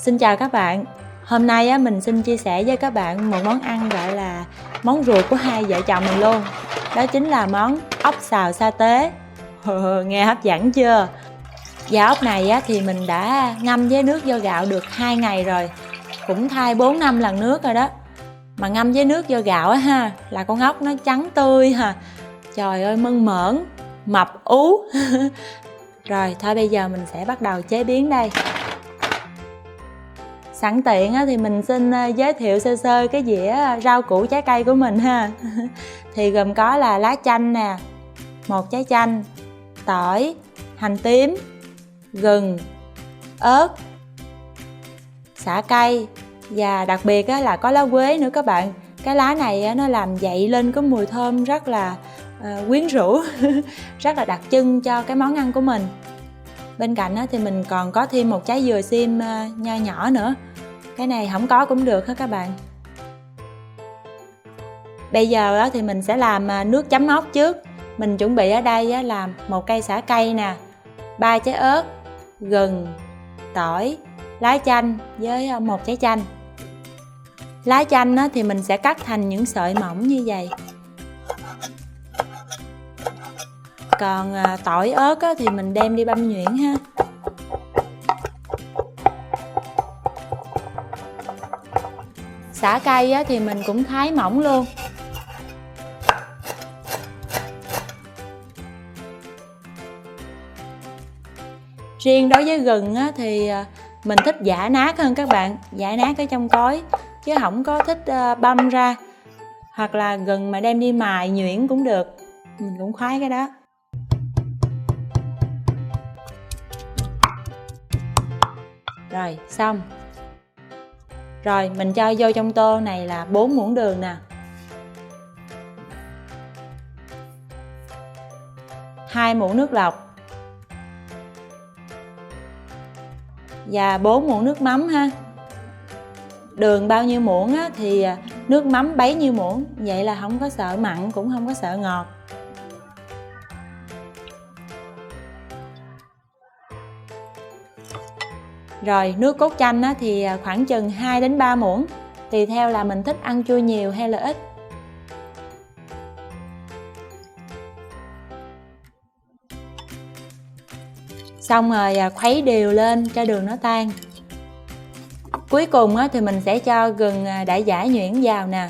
Xin chào các bạn. Hôm nay mình xin chia sẻ với các bạn một món ăn gọi là món ruột của hai vợ chồng mình luôn. Đó chính là món ốc xào sa tế. Nghe hấp dẫn chưa? Và ốc này thì mình đã ngâm với nước vo gạo được 2 ngày rồi. Cũng thay 4-5 lần nước rồi đó. Mà ngâm với nước vo gạo ha, là con ốc nó trắng tươi ha. Trời ơi, mơn mởn, mập ú. Rồi, thôi bây giờ mình sẽ bắt đầu chế biến đây. Sẵn tiện thì mình xin giới thiệu sơ sơ cái dĩa rau củ trái cây của mình ha. Thì gồm có là lá chanh nè, 1 trái chanh, tỏi, hành tím, gừng, ớt, sả cây và đặc biệt là có lá quế nữa các bạn. Cái lá này nó làm dậy lên cái mùi thơm rất là quyến rũ, rất là đặc trưng cho cái món ăn của mình. Bên cạnh thì mình còn có thêm 1 trái dừa xiêm nho nhỏ nữa. Cái này không có cũng được hết các bạn. Bây giờ thì mình sẽ làm nước chấm ốc trước. Mình chuẩn bị ở đây là 1 cây sả cây nè, 3 trái ớt, gừng, tỏi, lá chanh với 1 trái chanh. Lá chanh thì mình sẽ cắt thành những sợi mỏng như vậy. Còn tỏi ớt thì mình đem đi băm nhuyễn ha. Sả cây thì mình cũng thái mỏng luôn. Riêng đối với gừng thì mình thích giã nát hơn các bạn, giã nát ở trong cối chứ không có thích băm ra. Hoặc là gừng mà đem đi mài nhuyễn cũng được, mình cũng khoái cái đó. Rồi xong. Rồi mình cho vô trong tô này là 4 muỗng đường nè, 2 muỗng nước lọc và 4 muỗng nước mắm ha. Đường bao nhiêu muỗng thì nước mắm bấy nhiêu muỗng, vậy là không có sợ mặn cũng không có sợ ngọt. Rồi nước cốt chanh thì khoảng chừng 2 đến 3 muỗng, tùy theo là mình thích ăn chua nhiều hay là ít. Xong rồi khuấy đều lên cho đường nó tan. Cuối cùng thì mình sẽ cho gừng đã giã nhuyễn vào nè.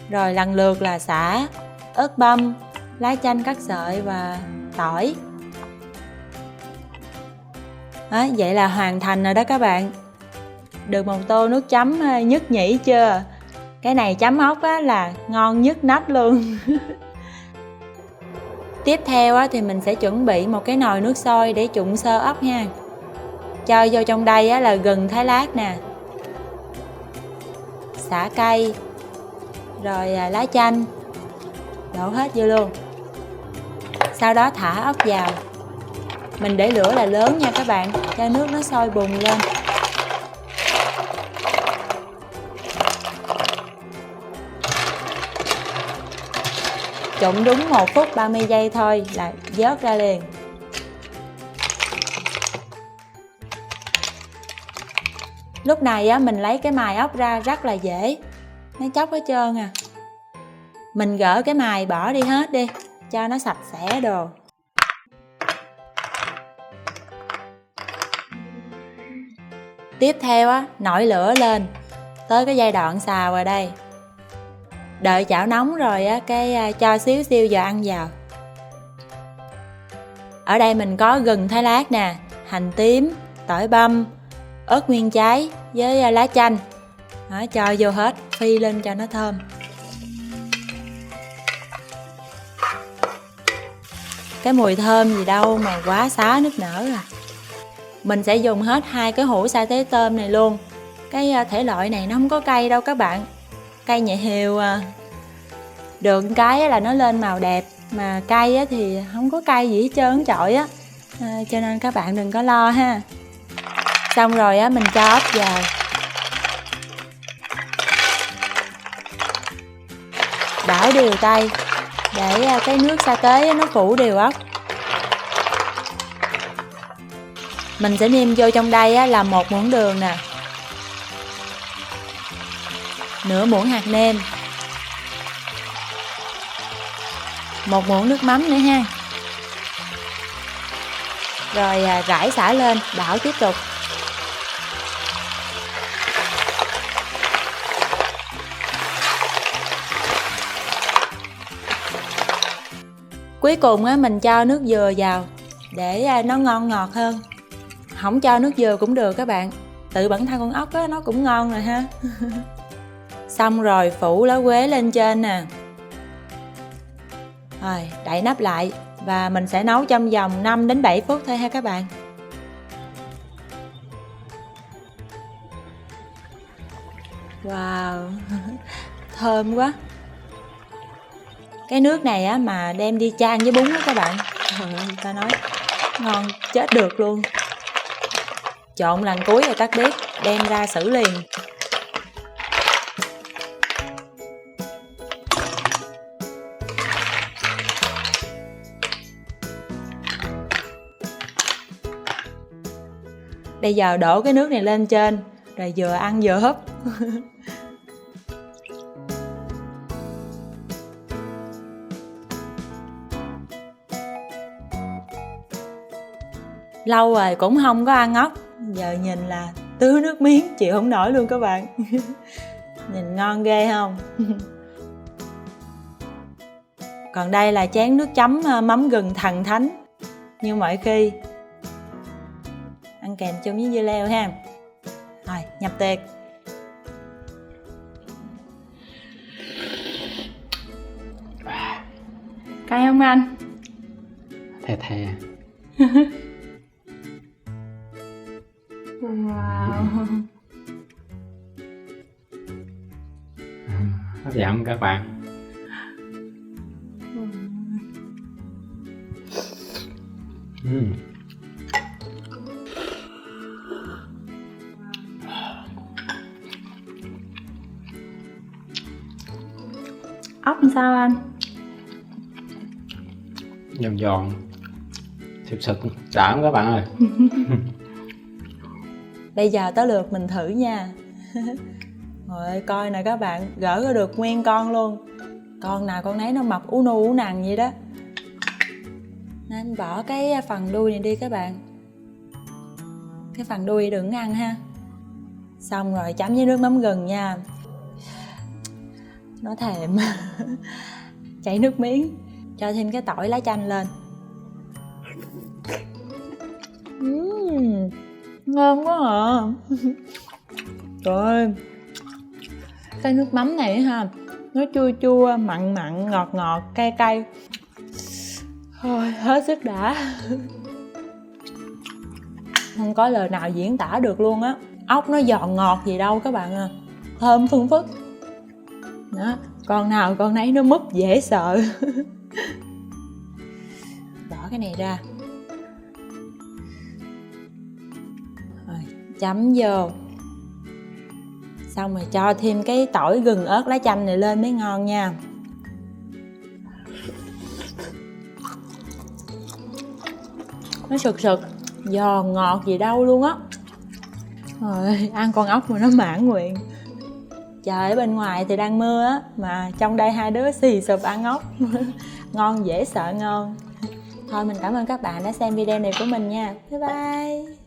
Rồi lần lượt là sả, ớt băm, lá chanh cắt sợi và tỏi. Đó, vậy là hoàn thành rồi đó các bạn. Được một tô nước chấm nhất nhỉ chưa? Cái này chấm ốc là ngon nhất nách luôn. Tiếp theo thì mình sẽ chuẩn bị một cái nồi nước sôi để trụng sơ ốc nha. Cho vô trong đây là gừng thái lát nè, sả cây, rồi lá chanh, đổ hết vô luôn. Sau đó thả ốc vào. Mình để lửa là lớn nha các bạn, cho nước nó sôi bùng lên. Trụng đúng 1 phút 30 giây thôi là vớt ra liền. Lúc này mình lấy cái mài ốc ra rất là dễ, nó chóc hết trơn à. Mình gỡ cái mài bỏ đi hết đi, cho nó sạch sẽ đồ. Tiếp theo nổi lửa lên, tới cái giai đoạn xào rồi đây. Đợi chảo nóng rồi cái cho xíu xiêu dầu ăn vào. Ở đây mình có gừng thái lát nè, hành tím, tỏi băm, ớt nguyên trái với lá chanh. Đó, cho vô hết, phi lên cho nó thơm. Cái mùi thơm gì đâu mà quá xá nức nở à. Mình sẽ dùng hết 2 cái hũ sa tế tôm này luôn. Cái thể loại này nó không có cay đâu các bạn, cay nhẹ hều à. Được cái là nó lên màu đẹp, mà cay thì không có cay gì hết trơn trọi cho nên các bạn đừng có lo ha. Xong rồi mình cho ốc vào. Đảo đều tay để cái nước sa tế nó phủ đều ốc. Mình sẽ nêm vô trong đây á, là 1 muỗng đường nè, nửa muỗng hạt nêm, 1 muỗng nước mắm nữa ha. Rồi rải xả lên, đảo tiếp tục. Cuối cùng á, mình cho nước dừa vào để nó ngon ngọt hơn. Không cho nước dừa cũng được các bạn, tự bản thân con ốc á, nó cũng ngon rồi ha. Xong rồi phủ lá quế lên trên nè. Rồi đậy nắp lại và mình sẽ nấu trong vòng 5 đến 7 phút thôi ha các bạn. Wow, thơm quá. Cái nước này á mà đem đi chan với bún á các bạn, ta nói ngon chết được luôn. Trộn lần cuối rồi tắt bếp, đem ra xử liền. Bây giờ đổ cái nước này lên trên, rồi vừa ăn vừa húp. Lâu rồi cũng không có ăn ốc, giờ nhìn là tứa nước miếng chịu không nổi luôn các bạn. Nhìn ngon ghê không? Còn đây là chén nước chấm mắm gừng thần thánh như mọi khi, ăn kèm chung với dưa leo ha. Rồi nhập tiệc. Cay không anh? Thè thè. Wow. Hấp dẫn các bạn. Ốc làm sao anh? Giòn giòn, sực sực, đã lắm các bạn ơi. Bây giờ tới lượt mình thử nha. Rồi coi nè các bạn, gỡ ra được nguyên con luôn. Con nào con nấy nó mập ú nu ú nằng vậy đó. Nên bỏ cái phần đuôi này đi các bạn. Cái phần đuôi đừng ăn ha. Xong rồi chấm với nước mắm gừng nha. Nó thèm. Chảy nước miếng. Cho thêm cái tỏi lá chanh lên. Ngon quá à. Trời ơi, cái nước mắm này ha, nó chua chua, mặn mặn, ngọt ngọt, cay cay. Thôi hết sức đã. Không có lời nào diễn tả được luôn á. Ốc nó giòn ngọt gì đâu các bạn à, thơm phưng phức đó, con nào con nấy nó múp dễ sợ. Bỏ cái này ra. Rồi, chấm vô. Xong rồi cho thêm cái tỏi gừng ớt lá chanh này lên mới ngon nha. Nó sực sực, giòn ngọt gì đâu luôn á. Rồi, ăn con ốc mà nó mãn nguyện. Trời, ở bên ngoài thì đang mưa á, mà trong đây hai đứa xì sụp ăn ốc. Ngon dễ sợ ngon. Thôi mình cảm ơn các bạn đã xem video này của mình nha. Bye bye.